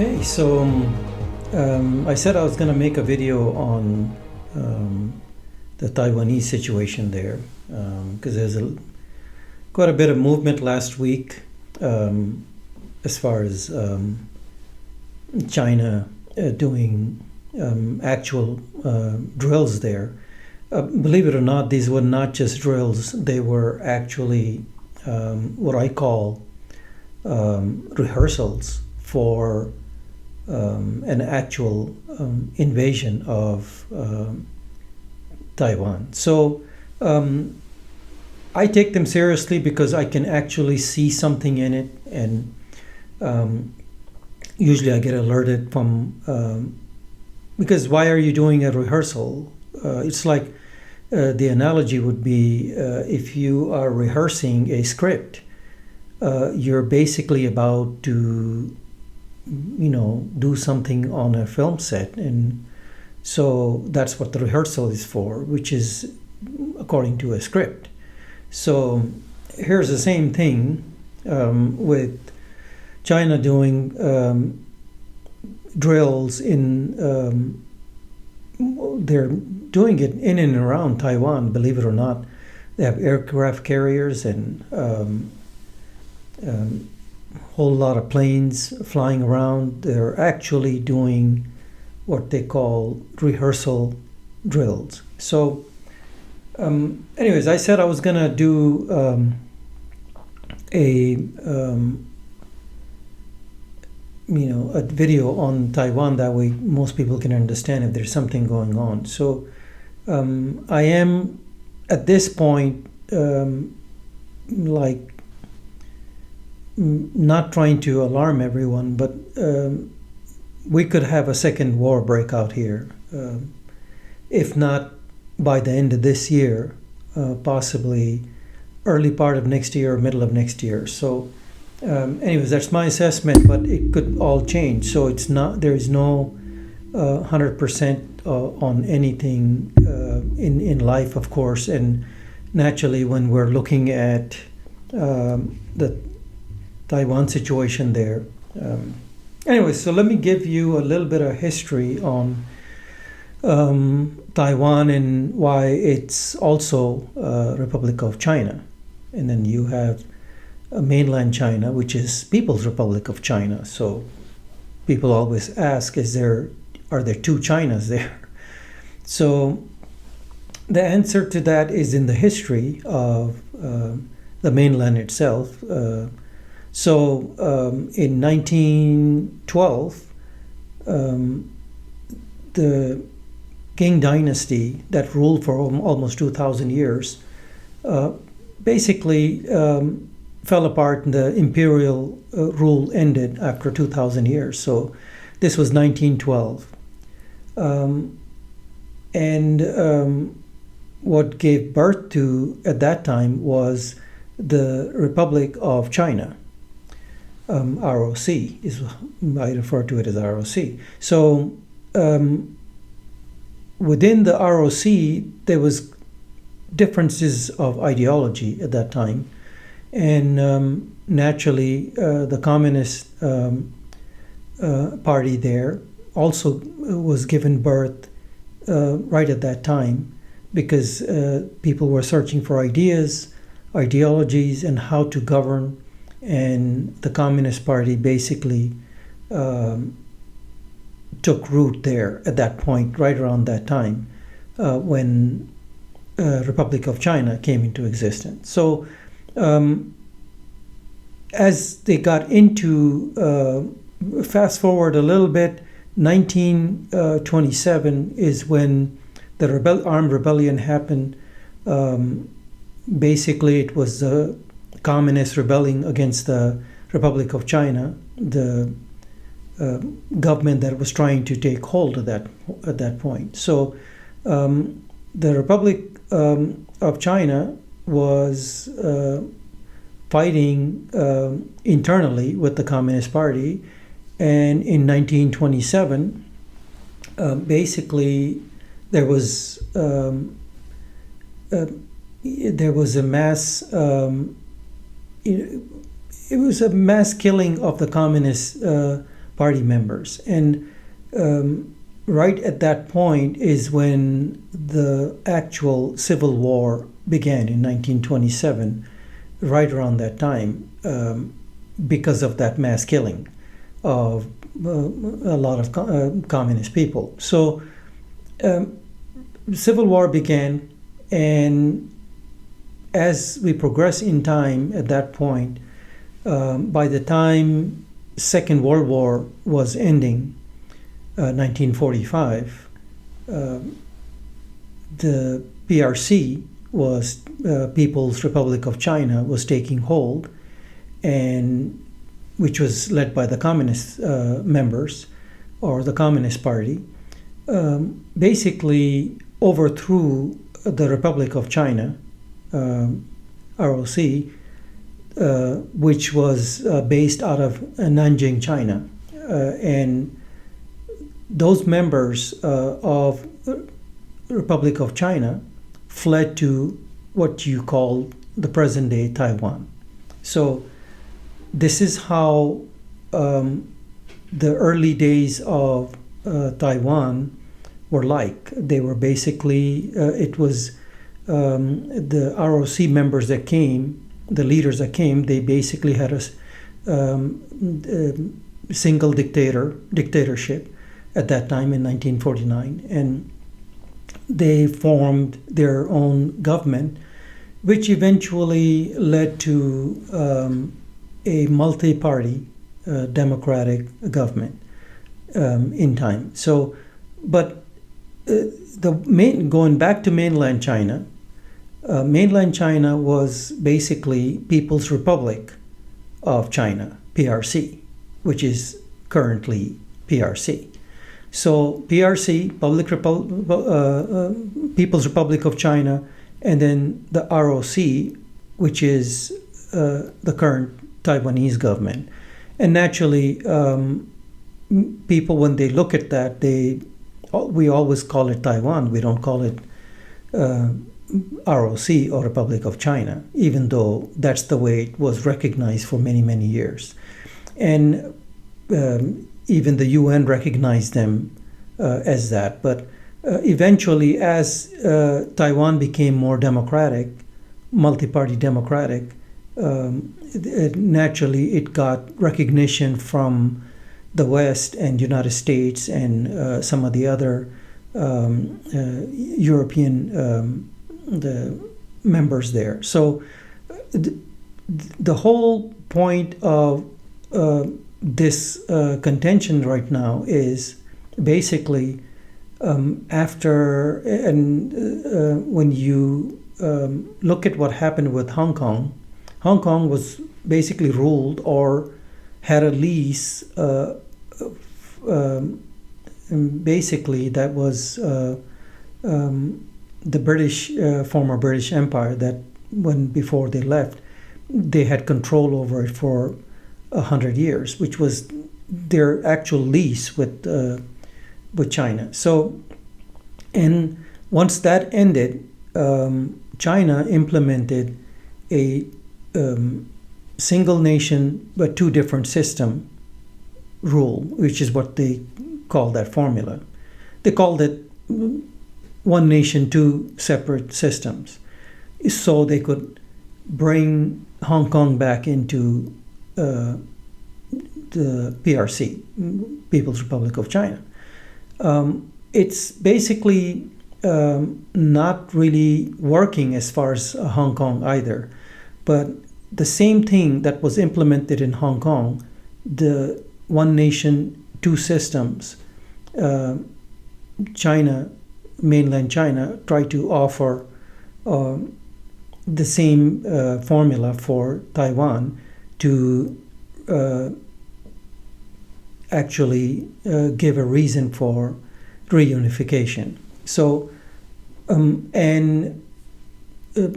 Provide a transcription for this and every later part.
Okay, so I said I was going to make a video on the Taiwanese situation there because there's quite a bit of movement last week as far as China doing actual drills there. Believe it or not, these were not just drills, they were actually what I call rehearsals for an actual invasion of Taiwan. So I take them seriously because I can actually see something in it, and usually I get alerted from because why are you doing a rehearsal? It's like the analogy would be if you are rehearsing a script, you're basically about to do something on a film set, and so that's what the rehearsal is for, which is according to a script. So here's the same thing with China doing drills in they're doing it in and around Taiwan, believe it or not. They have aircraft carriers and whole lot of planes flying around. They're actually doing what they call rehearsal drills. So anyways, I said I was gonna do a video on Taiwan, that way most people can understand if there's something going on. So I am at this point not trying to alarm everyone, but we could have a second war break out here, if not by the end of this year, possibly early part of next year or middle of next year. So anyways, that's my assessment, but it could all change. So it's not, there is no 100% on anything in life, of course, and naturally when we're looking at the Taiwan situation there. Anyway, so let me give you a little bit of history on Taiwan and why it's also a Republic of China. And then you have mainland China, which is People's Republic of China. So people always ask, are there two Chinas there? So the answer to that is in the history of the mainland itself. So in 1912, the Qing dynasty that ruled for almost 2,000 years basically fell apart, and the imperial rule ended after 2,000 years. So this was 1912. And what gave birth to, at that time, was the Republic of China. ROC is, I refer to it as ROC. So within the ROC, there was differences of ideology at that time, and naturally the Communist Party there also was given birth right at that time, because people were searching for ideologies, and how to govern. And the Communist Party basically took root there at that point, right around that time, when Republic of China came into existence. So as they got into, fast forward a little bit, 1927 is when the armed rebellion happened. Basically, it was the communists rebelling against the Republic of China, the government that was trying to take hold of that at that point. So the Republic of China was fighting internally with the Communist Party, and in 1927, basically there was a mass. It was a mass killing of the Communist party members. And right at that point is when the actual civil war began in 1927, right around that time, because of that mass killing of a lot of communist people. So civil war began, and as we progress in time at that point, by the time Second World War was ending, 1945, the PRC was People's Republic of China was taking hold, and which was led by the communist members or the Communist Party, basically overthrew the Republic of China, ROC, which was based out of Nanjing, China, and those members of Republic of China fled to what you call the present-day Taiwan. So this is how the early days of Taiwan were like. They were basically, it was the ROC members that came, the leaders that came, they basically had a single dictatorship at that time in 1949, and they formed their own government, which eventually led to a multi-party democratic government in time. So, but going back to mainland China, mainland China was basically People's Republic of China, PRC, which is currently PRC. So PRC, People's Republic of China, and then the ROC, which is the current Taiwanese government. And naturally, people, when they look at that, we always call it Taiwan. We don't call it ROC or Republic of China, even though that's the way it was recognized for many, many years. And even the UN recognized them as that. But eventually, as Taiwan became more democratic, multi-party democratic, naturally it got recognition from the West and United States and some of the other European the members there. So the whole point of this contention right now is basically after, and when you look at what happened with Hong Kong was basically ruled or had a lease, basically that was the British, former British Empire, that when before they left, they had control over it for 100 years, which was their actual lease with China. So, and once that ended, China implemented a single nation but two different system rule, which is what they call that formula. They called it one nation, two separate systems, so they could bring Hong Kong back into the PRC, People's Republic of China. It's basically not really working as far as Hong Kong either, but the same thing that was implemented in Hong Kong, the one nation, two systems, China, mainland China, tried to offer the same formula for Taiwan to actually give a reason for reunification. So, and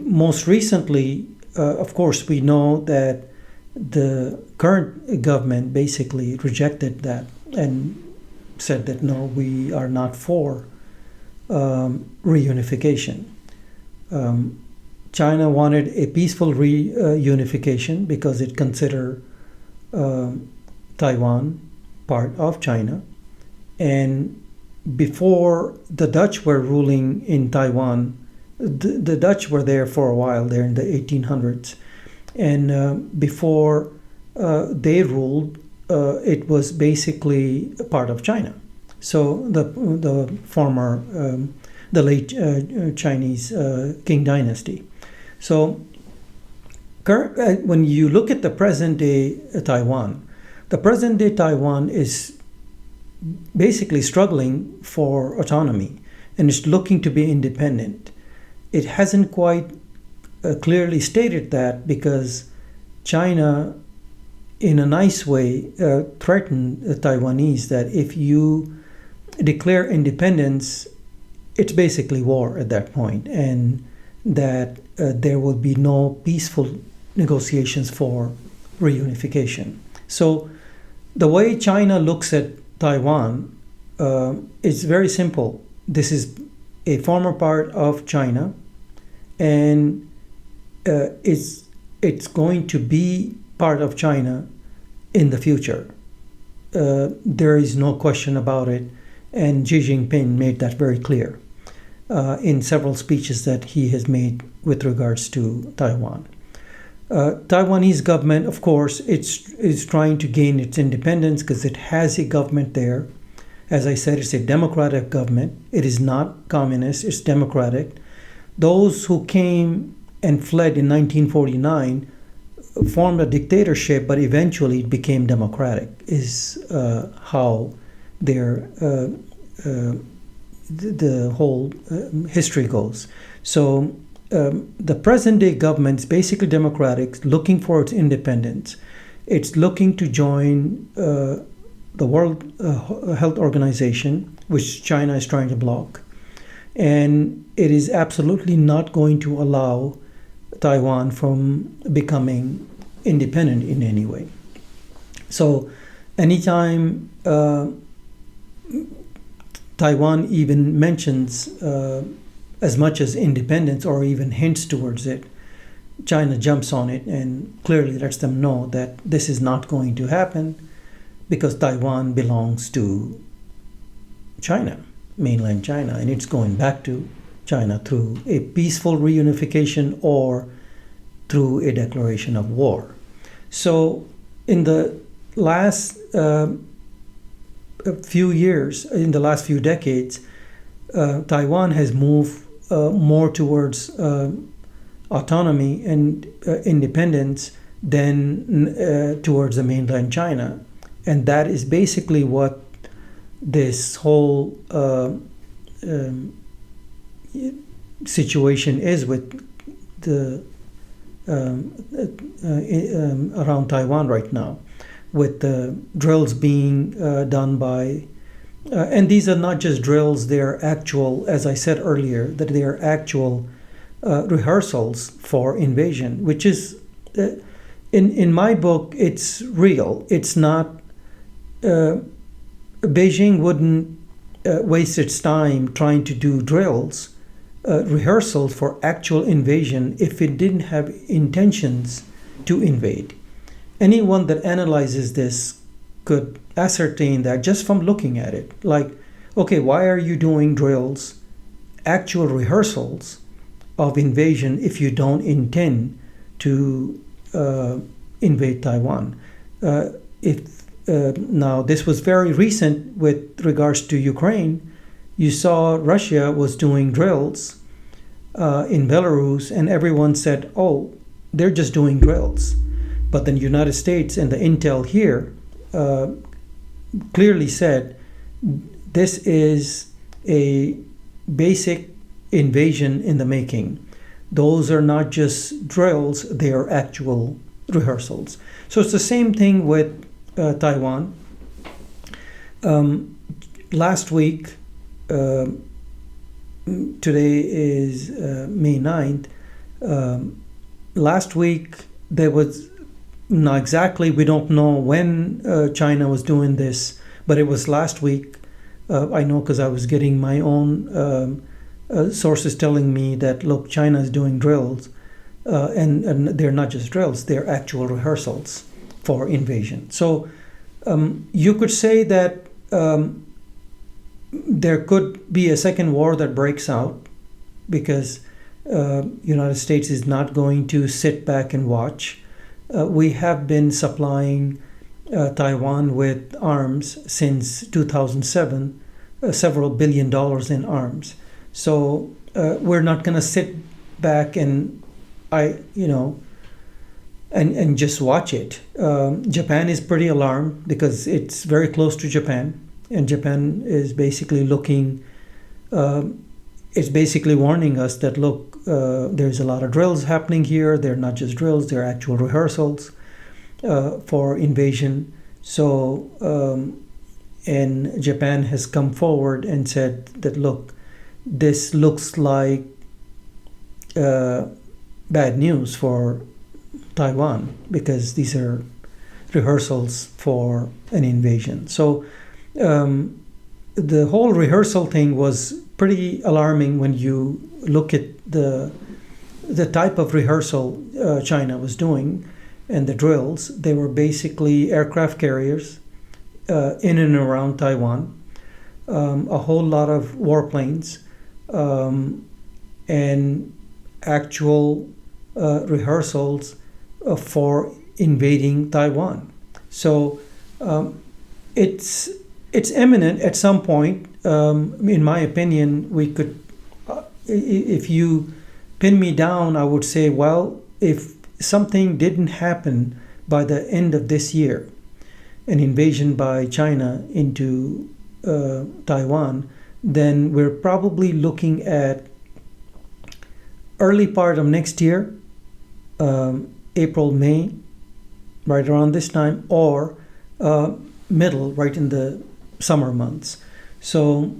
most recently, of course, we know that the current government basically rejected that and said that no, we are not for reunification. China wanted a peaceful reunification because it considered Taiwan part of China. And before the Dutch were ruling in Taiwan, the Dutch were there for a while, there in the 1800s. And before they ruled, it was basically a part of China. So the former, the late Chinese Qing dynasty. So when you look at the present day Taiwan, the present day Taiwan is basically struggling for autonomy and is looking to be independent. It hasn't quite clearly stated that because China, in a nice way, threatened the Taiwanese that if you declare independence, it's basically war at that point, and that there will be no peaceful negotiations for reunification. So the way China looks at Taiwan is very simple. This is a former part of China, and it's going to be part of China in the future. There is no question about it, and Xi Jinping made that very clear in several speeches that he has made with regards to Taiwan. Taiwanese government, of course, is trying to gain its independence because it has a government there. As I said, it's a democratic government. It is not communist, it's democratic. Those who came and fled in 1949 formed a dictatorship, but eventually it became democratic, is how their the whole history goes. So the present day government is basically democratic, looking for its independence. It's looking to join the World Health Organization, which China is trying to block. And it is absolutely not going to allow Taiwan from becoming independent in any way. So anytime Taiwan even mentions as much as independence or even hints towards it, China jumps on it and clearly lets them know that this is not going to happen because Taiwan belongs to China, mainland China, and it's going back to China through a peaceful reunification or through a declaration of war. So in the last few years, in the last few decades, Taiwan has moved more towards autonomy and independence than towards the mainland China. And that is basically what this whole situation is with the around Taiwan right now, with the drills being done by and these are not just drills, they're actual, as I said earlier, that they are actual rehearsals for invasion, which is in my book it's real. It's not Beijing wouldn't waste its time trying to do drills, rehearsals for actual invasion if it didn't have intentions to invade. Anyone that analyzes this could ascertain that just from looking at it. Like, okay, why are you doing drills, actual rehearsals of invasion if you don't intend to invade Taiwan? Now, this was very recent with regards to Ukraine. You saw Russia was doing drills in Belarus, and everyone said, oh, they're just doing drills. But then the United States and the intel here clearly said, this is a basic invasion in the making. Those are not just drills, they are actual rehearsals. So it's the same thing with Taiwan. Last week, today is May 9th, last week there was, not exactly, we don't know when China was doing this, but it was last week. I know because I was getting my own sources telling me that, look, China is doing drills, and they're not just drills, they're actual rehearsals for invasion. So You could say that there could be a second war that breaks out because United States is not going to sit back and watch. We have been supplying Taiwan with arms since 2007, several $billion in arms. So we're not going to sit back and and just watch it. Japan is pretty alarmed because it's very close to Japan, and Japan is basically looking. It's basically warning us that look, there's a lot of drills happening here. They're not just drills; they're actual rehearsals for invasion. So, and Japan has come forward and said that look, this looks like bad news for Taiwan because these are rehearsals for an invasion. So the whole rehearsal thing was pretty alarming when you look at the type of rehearsal China was doing and the drills. They were basically aircraft carriers in and around Taiwan, a whole lot of warplanes, and actual rehearsals for invading Taiwan. So it's imminent at some point. In my opinion, we could, if you pin me down, I would say, well, if something didn't happen by the end of this year, an invasion by China into Taiwan, then we're probably looking at early part of next year, April, May, right around this time, or middle, right in the summer months. So,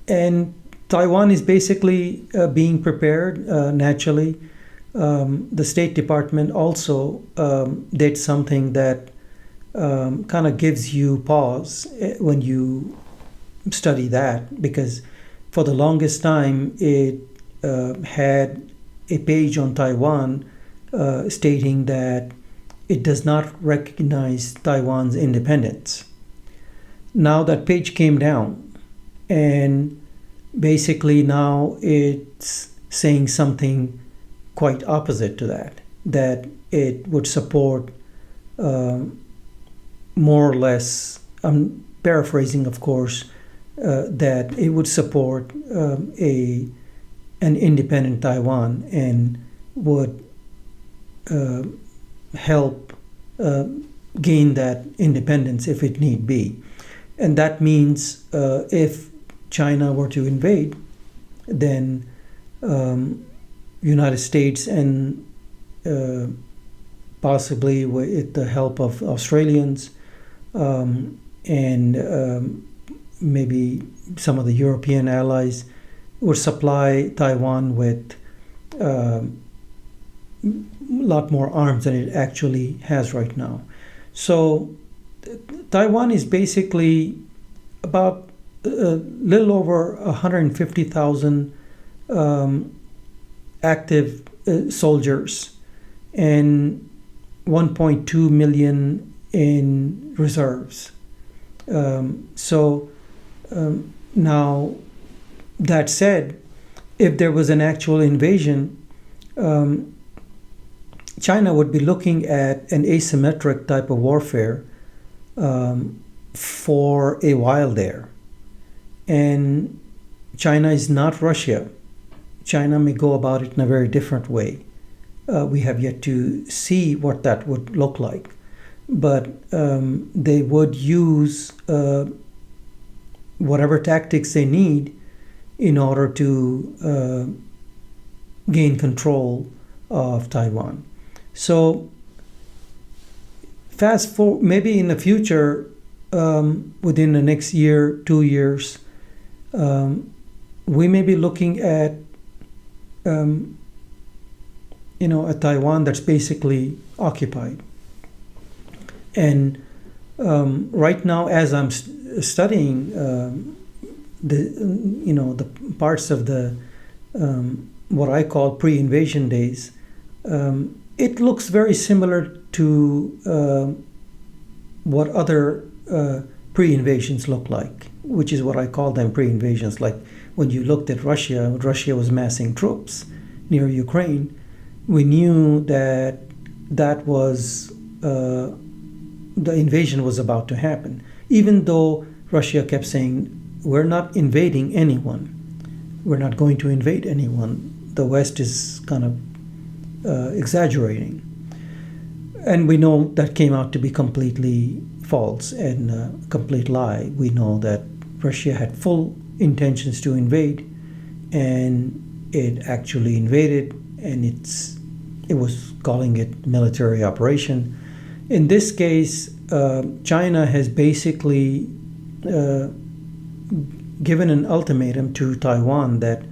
and Taiwan is basically being prepared naturally. The State Department also did something that kind of gives you pause when you study that, because for the longest time it had a page on Taiwan stating that it does not recognize Taiwan's independence. Now that page came down, and basically now it's saying something quite opposite to that, that it would support more or less, I'm paraphrasing of course, that it would support an independent Taiwan and would help gain that independence if it need be. And that means if China were to invade, then United States and possibly with the help of Australians and maybe some of the European allies would supply Taiwan with a lot more arms than it actually has right now. So Taiwan is basically about a little over 150,000 active soldiers and 1.2 million in reserves. Now, that said, if there was an actual invasion, China would be looking at an asymmetric type of warfare for a while there. And China is not Russia. China may go about it in a very different way. We have yet to see what that would look like. But they would use whatever tactics they need in order to gain control of Taiwan. So fast forward, maybe in the future, within the next year, 2 years, we may be looking at a Taiwan that's basically occupied. And right now, as I'm studying the parts of the what I call pre-invasion days, it looks very similar to what other pre-invasions look like, which is what I call them pre-invasions. Like when you looked at Russia, Russia was massing troops near Ukraine. We knew that that was the invasion was about to happen, even though Russia kept saying, we're not invading anyone. We're not going to invade anyone. The West is kind of exaggerating. And we know that came out to be completely false and a complete lie. We know that Russia had full intentions to invade, and it actually invaded, and it was calling it military operation. In this case, China has basically given an ultimatum to Taiwan that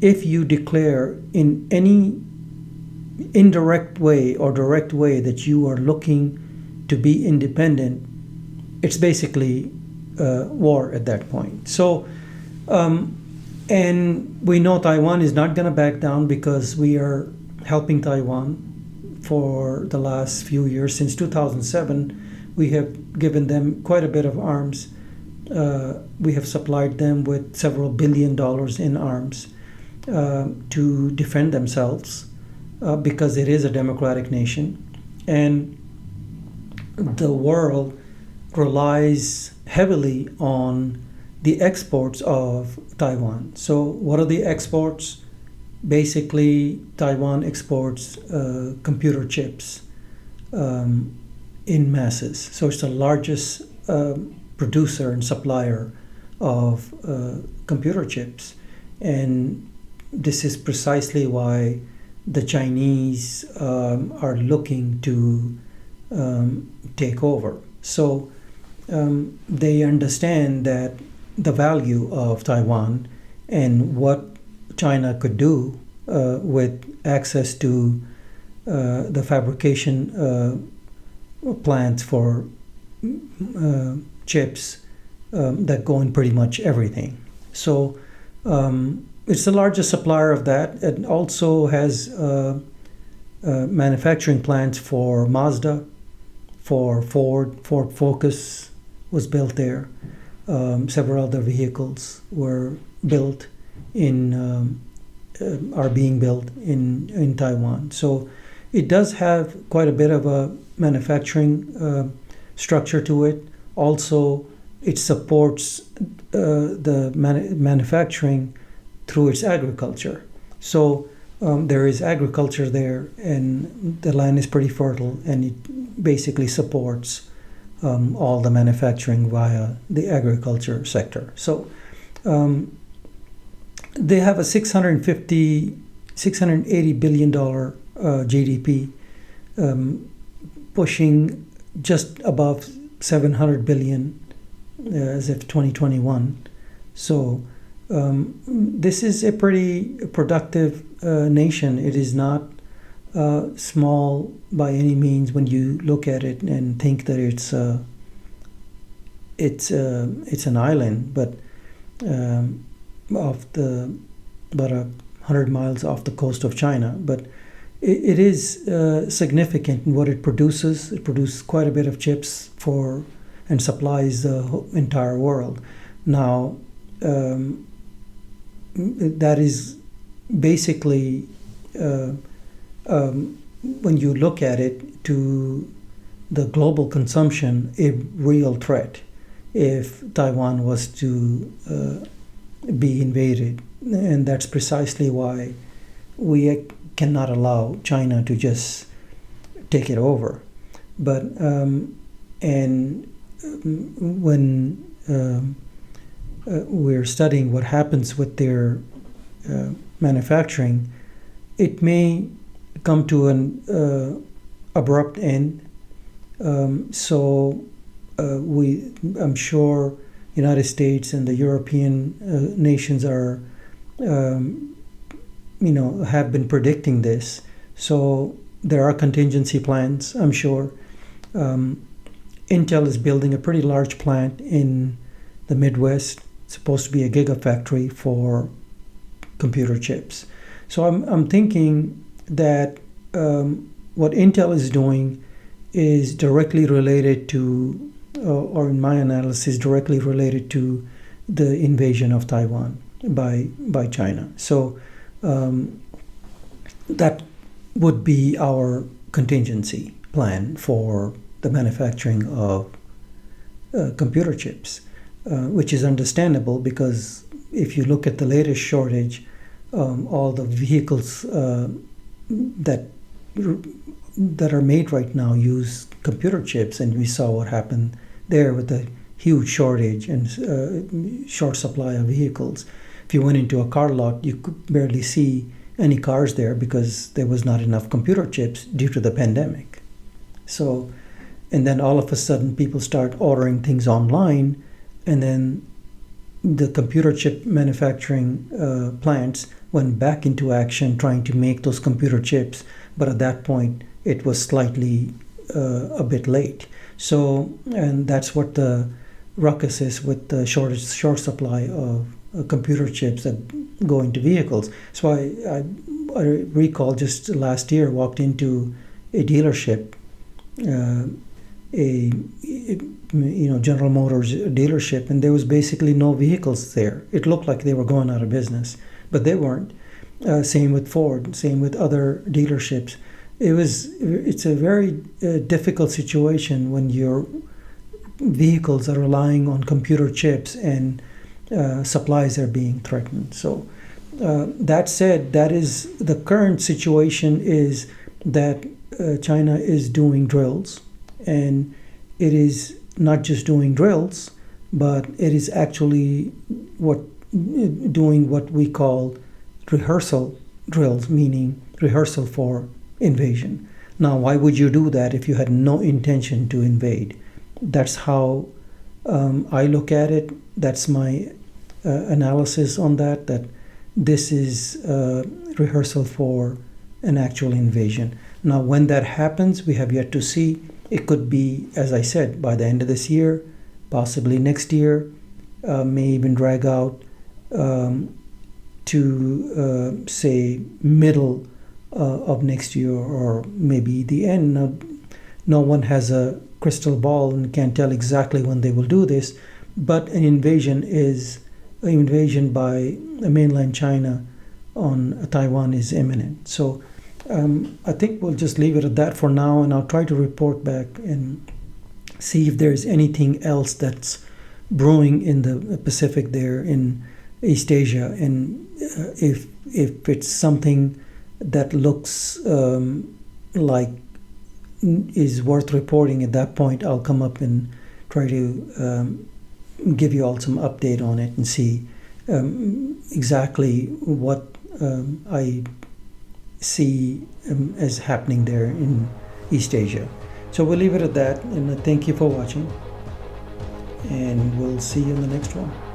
if you declare in any indirect way or direct way that you are looking to be independent, it's basically war at that point. So, and we know Taiwan is not going to back down because we are helping Taiwan for the last few years. Since 2007, we have given them quite a bit of arms. We have supplied them with several $billion in arms to defend themselves because it is a democratic nation. And the world relies heavily on the exports of Taiwan. So what are the exports? Basically, Taiwan exports computer chips in masses. So it's the largest producer and supplier of computer chips. And this is precisely why the Chinese are looking to take over. So they understand that the value of Taiwan and what China could do with access to the fabrication plants for chips that go in pretty much everything. So it's the largest supplier of that. It also has manufacturing plants for Mazda, for Ford. Ford Focus was built there. Several other vehicles were built are being built in Taiwan. So it does have quite a bit of a manufacturing structure to it. Also, it supports the manufacturing through its agriculture. So there is agriculture there, and the land is pretty fertile, and it basically supports all the manufacturing via the agriculture sector. So they have a $680 billion GDP, pushing just above 700 billion as of 2021. So this is a pretty productive nation. It is not small by any means when you look at it and think that it's an island, but about 100 miles off the coast of China. But it is significant in what it produces. It produces quite a bit of chips for and supplies the entire world. Now, that is basically, when you look at it, to the global consumption, a real threat if Taiwan was to be invaded. And that's precisely why we cannot allow China to just take it over. But and when we're studying what happens with their manufacturing, it may come to an abrupt end. I'm sure United States and the European nations are, have been predicting this. So there are contingency plans, I'm sure. Intel is building a pretty large plant in the Midwest. It's supposed to be a gigafactory for computer chips. So I'm thinking that what Intel is doing is directly related to, or in my analysis, directly related to the invasion of Taiwan by China. So that would be our contingency plan for the manufacturing of computer chips, which is understandable because if you look at the latest shortage, all the vehicles that are made right now use computer chips, and we saw what happened there with the huge shortage and short supply of vehicles. If you went into a car lot, you could barely see any cars there because there was not enough computer chips due to the pandemic. So, and then all of a sudden people start ordering things online, and then the computer chip manufacturing plants went back into action trying to make those computer chips, but at that point it was slightly a bit late. So, and that's what the ruckus is with the short supply of computer chips that go into vehicles. So I recall just last year walked into a dealership, General Motors dealership, and there was basically no vehicles there. It looked like they were going out of business, but they weren't. Same with Ford, same with other dealerships. It's a very difficult situation when your vehicles are relying on computer chips and supplies are being threatened. So that said, that is the current situation is that China is doing drills, and it is not just doing drills, but it is actually doing what we call rehearsal drills, meaning rehearsal for invasion. Now, why would you do that if you had no intention to invade? That's how I look at it. That's my analysis on that, that this is rehearsal for an actual invasion. Now, when that happens, we have yet to see. It could be, as I said, by the end of this year, possibly next year, may even drag out to, say, middle of next year or maybe the end. Now, no one has a crystal ball and can't tell exactly when they will do this, but an invasion by mainland China on Taiwan is imminent. So I think we'll just leave it at that for now, and I'll try to report back and see if there's anything else that's brewing in the Pacific there in East Asia, and if it's something that looks like is worth reporting. At that point, I'll come up and try to give you all some update on it and see exactly what I see as happening there in East Asia. So we'll leave it at that, and thank you for watching, and we'll see you in the next one.